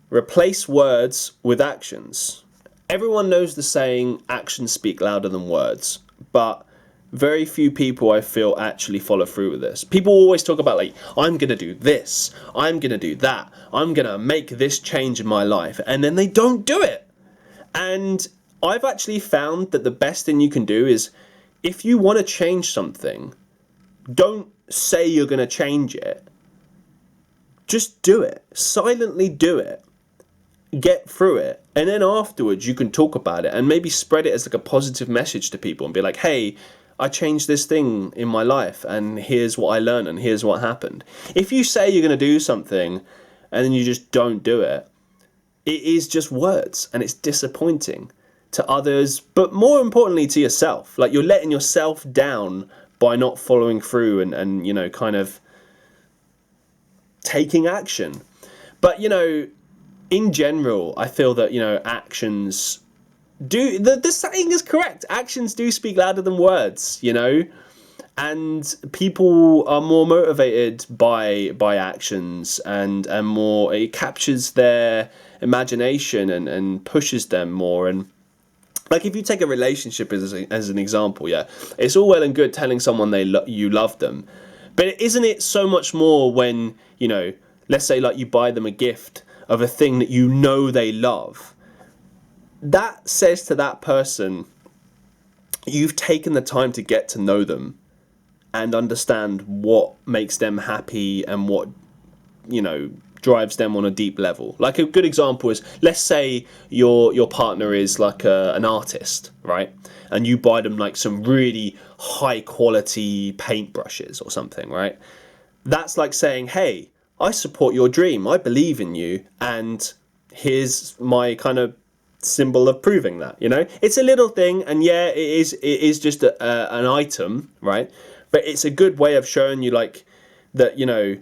replace words with actions. Everyone knows the saying, actions speak louder than words. But very few people, I feel, actually follow through with this. People always talk about, like, I'm going to do this, I'm going to do that, I'm going to make this change in my life, and then they don't do it. And I've actually found that the best thing you can do is, if you want to change something, don't say you're going to change it. just do it. Silently do it. Get through it. And then afterwards you can talk about it and maybe spread it as like a positive message to people and be like, hey, I changed this thing in my life and here's what I learned and here's what happened. If you say you're going to do something and then you just don't do it, it is just words and it's disappointing to others, but more importantly to yourself. Like, you're letting yourself down by not following through and you know, kind of taking action. But, you know, in general, I feel that, you know, actions do, the saying is correct. Actions do speak louder than words, you know, and people are more motivated by actions and more, it captures their imagination and pushes them more. And like, if you take a relationship as an example, yeah, it's all well and good telling someone you love them, but isn't it so much more when, you know, let's say like you buy them a gift of a thing that you know they love. That says to that person, you've taken the time to get to know them and understand what makes them happy and what, you know, drives them on a deep level. Like, a good example is, let's say your partner is like an artist, right? And you buy them like some really high quality paintbrushes or something, right? That's like saying, hey, I support your dream, I believe in you, and here's my kind of symbol of proving that, you know? It's a little thing, and yeah, it is just an item, right? But it's a good way of showing you, like, that, you know,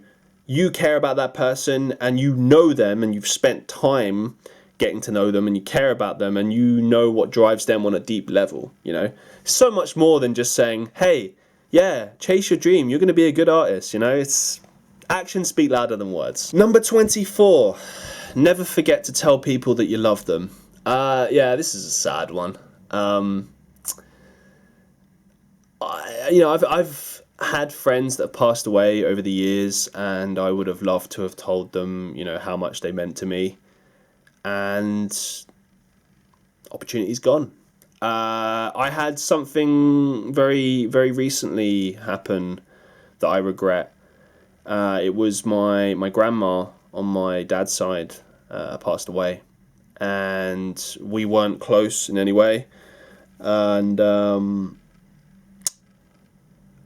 you care about that person and you know them and you've spent time getting to know them and you care about them and you know what drives them on a deep level, you know? So much more than just saying, hey, yeah, chase your dream, you're going to be a good artist, you know? It's actions speak louder than words. Number 24, never forget to tell people that you love them. Yeah, this is a sad one. I've had friends that have passed away over the years, and I would have loved to have told them, you know, how much they meant to me, and opportunity's gone. I had something very, very recently happen that I regret. It was my grandma on my dad's side passed away, and we weren't close in any way. And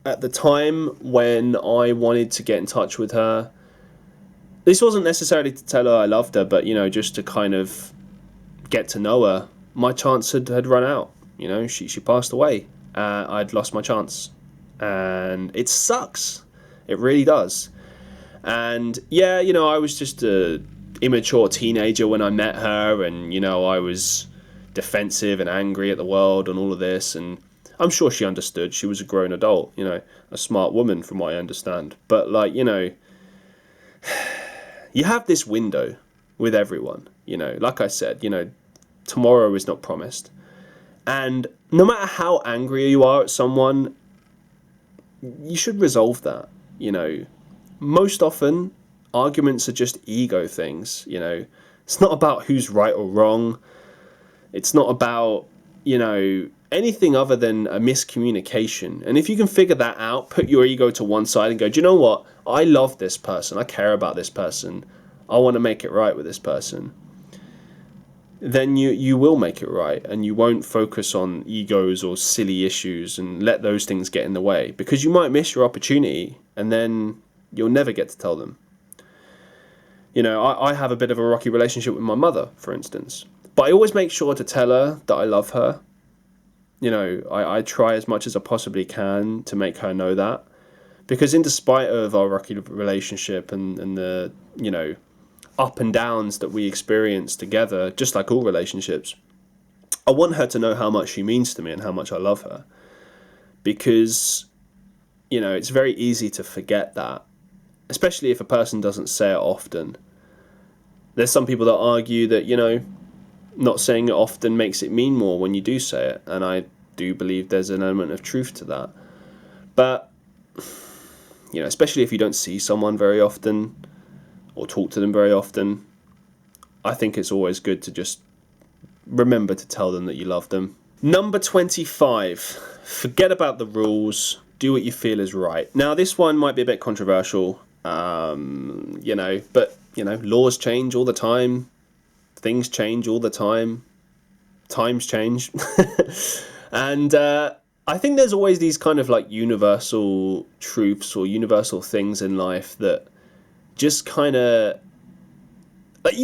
at the time when I wanted to get in touch with her, this wasn't necessarily to tell her I loved her, but, you know, just to kind of get to know her. My chance had run out. You know, she passed away. I'd lost my chance, and it sucks. It really does. And yeah, you know, I was just a immature teenager when I met her, and, you know, I was defensive and angry at the world and all of this, and I'm sure she understood. She was a grown adult, you know, a smart woman from what I understand. But, like, you know, you have this window with everyone, you know, like I said, you know, tomorrow is not promised. And no matter how angry you are at someone, you should resolve that, you know. Most often, arguments are just ego things, you know. It's not about who's right or wrong. It's not about, you know, anything other than a miscommunication. And if you can figure that out, put your ego to one side and go, do you know what? I love this person. I care about this person. I want to make it right with this person. Then you will make it right, and you won't focus on egos or silly issues and let those things get in the way, because you might miss your opportunity and then you'll never get to tell them. You know, I have a bit of a rocky relationship with my mother, for instance, but I always make sure to tell her that I love her. You know, I try as much as I possibly can to make her know that, because in despite of our rocky relationship and the, you know, up and downs that we experience together, just like all relationships, I want her to know how much she means to me and how much I love her. Because, you know, it's very easy to forget that, especially if a person doesn't say it often. There's some people that argue that, you know, not saying it often makes it mean more when you do say it, and I do believe there's an element of truth to that. But, you know, especially if you don't see someone very often or talk to them very often, I think it's always good to just remember to tell them that you love them. Number 25, forget about the rules, do what you feel is right. Now, this one might be a bit controversial, But laws change all the time, things change all the time, times change. And I think there's always these kind of like universal truths or universal things in life that just kind of, like,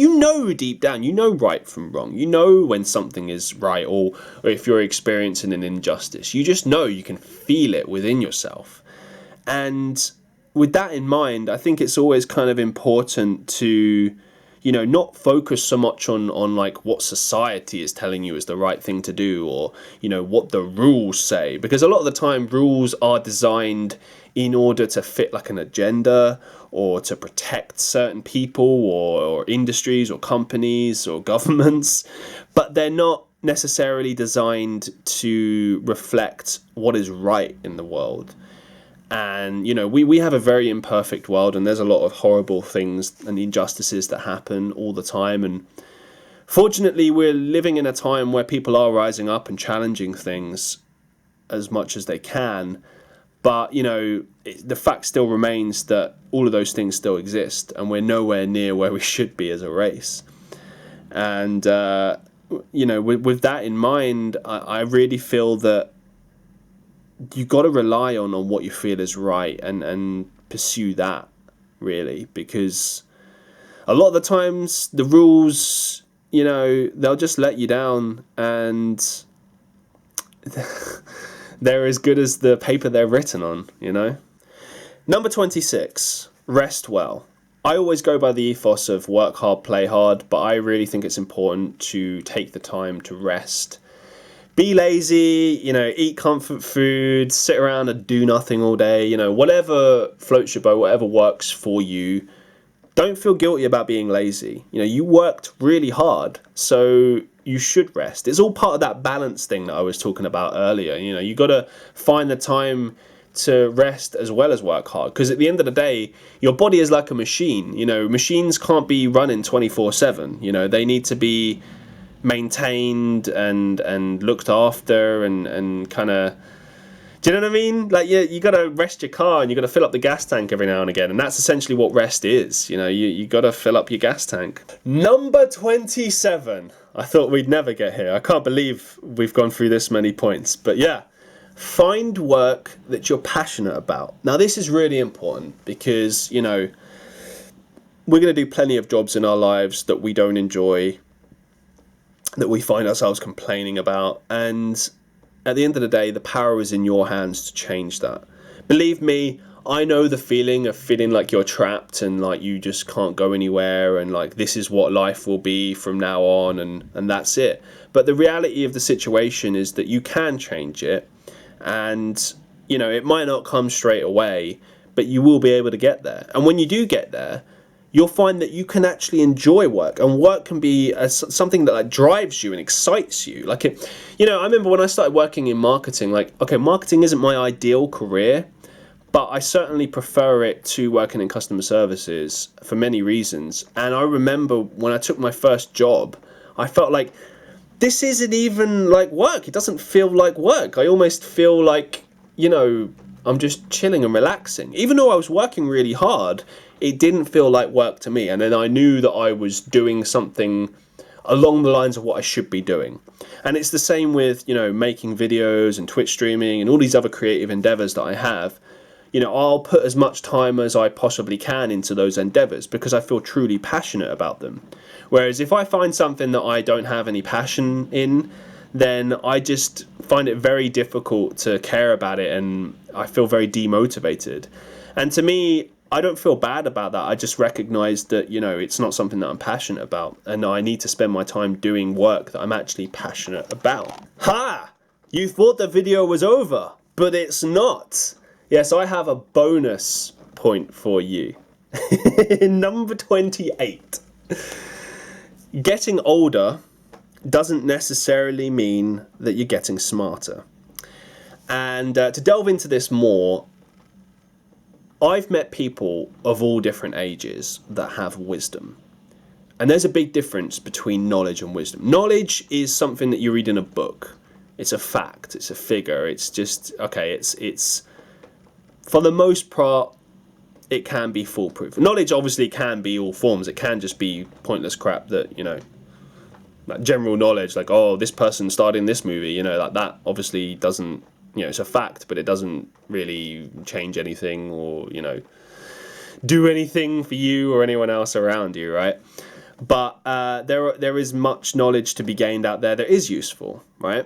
deep down, right from wrong. You know when something is right, or if you're experiencing an injustice. You just know, you can feel it within yourself. And with that in mind, I think it's always kind of important to, not focus so much on like what society is telling you is the right thing to do, or, what the rules say. Because a lot of the time, rules are designed in order to fit like an agenda, or to protect certain people, or industries, or companies, or governments. But they're not necessarily designed to reflect what is right in the world. And, we have a very imperfect world, and there's a lot of horrible things and injustices that happen all the time. And fortunately, we're living in a time where people are rising up and challenging things as much as they can. But, the fact still remains that all of those things still exist, and we're nowhere near where we should be as a race. And, with that in mind, I really feel that you got to rely on what you feel is right, and pursue that, really, because a lot of the times the rules, they'll just let you down, and they're as good as the paper they're written on. Number 26, rest well. I always go by the ethos of work hard, play hard, but I really think it's important to take the time to rest. Be lazy, eat comfort food, sit around and do nothing all day, whatever floats your boat, whatever works for you. Don't feel guilty about being lazy. You worked really hard, so you should rest. It's all part of that balance thing that I was talking about earlier. You got to find the time to rest as well as work hard, because at the end of the day, your body is like a machine. Machines can't be running 24/7. They need to be maintained and looked after, and kind of, do you know what I mean? Like, you got to rest your car, and you got to fill up the gas tank every now and again, and that's essentially what rest is. You got to fill up your gas tank. Number 27. I thought we'd never get here. I can't believe we've gone through this many points, but yeah. Find work that you're passionate about. Now, this is really important because, we're going to do plenty of jobs in our lives that we don't enjoy, that we find ourselves complaining about, and at the end of the day, the power is in your hands to change that. Believe me, I know the feeling of feeling like you're trapped, and like you just can't go anywhere, and like this is what life will be from now on, and that's it. But the reality of the situation is that you can change it, and it might not come straight away, but you will be able to get there. And when you do get there, you'll find that you can actually enjoy work, and work can be something that like drives you and excites you. Like I remember when I started working in marketing, marketing isn't my ideal career, but I certainly prefer it to working in customer services for many reasons. And I remember when I took my first job, I felt like this isn't even like work. It doesn't feel like work. I almost feel like, I'm just chilling and relaxing. Even though I was working really hard, it didn't feel like work to me. And then I knew that I was doing something along the lines of what I should be doing. And it's the same with, making videos and Twitch streaming and all these other creative endeavors that I have. I'll put as much time as I possibly can into those endeavors because I feel truly passionate about them. Whereas if I find something that I don't have any passion in, then I just find it very difficult to care about it, and I feel very demotivated. And to me, I don't feel bad about that. I just recognize that, it's not something that I'm passionate about, and I need to spend my time doing work that I'm actually passionate about. Ha! You thought the video was over, but it's not. Yes, I have a bonus point for you. Number 28. Getting older doesn't necessarily mean that you're getting smarter. And to delve into this more, I've met people of all different ages that have wisdom. And there's a big difference between knowledge and wisdom. Knowledge is something that you read in a book. It's a fact, it's a figure, it's just, okay, it's for the most part, it can be foolproof. Knowledge obviously can be all forms. It can just be pointless crap that, like general knowledge, like, oh, this person starred in this movie, like that obviously doesn't, it's a fact, but it doesn't really change anything or, do anything for you or anyone else around you, right? But there is much knowledge to be gained out there that is useful, right?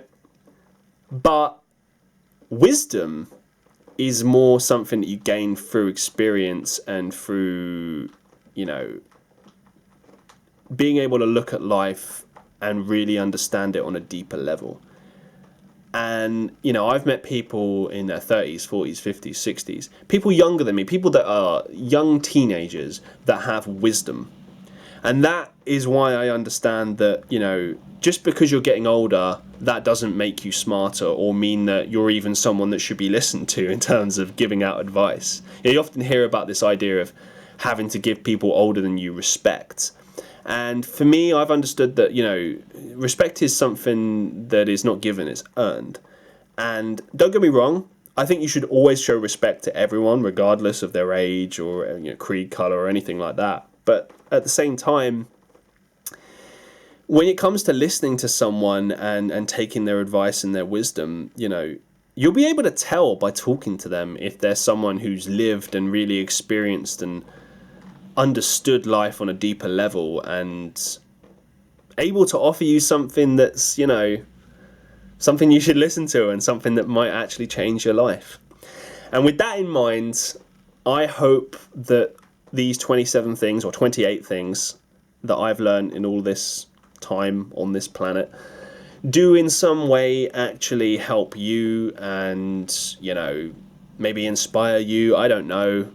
But wisdom is more something that you gain through experience and through, being able to look at life and really understand it on a deeper level. And, I've met people in their 30s, 40s, 50s, 60s, people younger than me, people that are young teenagers that have wisdom. And that is why I understand that, just because you're getting older, that doesn't make you smarter or mean that you're even someone that should be listened to in terms of giving out advice. You often hear about this idea of having to give people older than you respect. And for me, I've understood that, respect is something that is not given, it's earned. And don't get me wrong, I think you should always show respect to everyone, regardless of their age or creed, color, or anything like that. But at the same time, when it comes to listening to someone and taking their advice and their wisdom, you'll be able to tell by talking to them if they're someone who's lived and really experienced and understood life on a deeper level and able to offer you something that's, something you should listen to and something that might actually change your life. And with that in mind, I hope that these 27 things or 28 things that I've learned in all this time on this planet do in some way actually help you and, maybe inspire you. I don't know.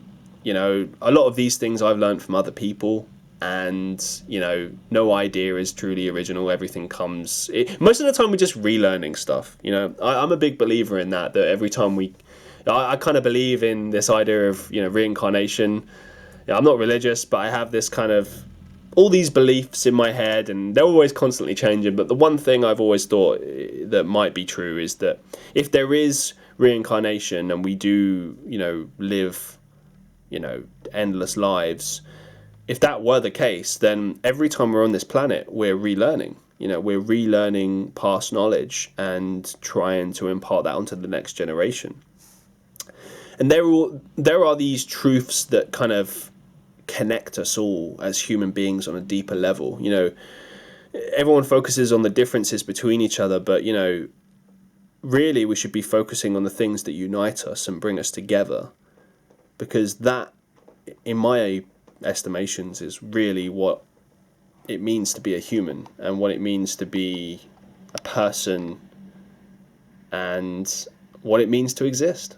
A lot of these things I've learned from other people, and, no idea is truly original. Everything comes... most of the time we're just relearning stuff. I'm a big believer in that every time I kind of believe in this idea of, reincarnation. I'm not religious, but I have this kind of, all these beliefs in my head, and they're always constantly changing. But the one thing I've always thought that might be true is that if there is reincarnation and we do, live, endless lives, if that were the case, then every time we're on this planet, we're relearning. We're relearning past knowledge and trying to impart that onto the next generation. And there are these truths that kind of connect us all as human beings on a deeper level. Everyone focuses on the differences between each other, but, really we should be focusing on the things that unite us and bring us together, because that, in my estimations, is really what it means to be a human and what it means to be a person and what it means to exist.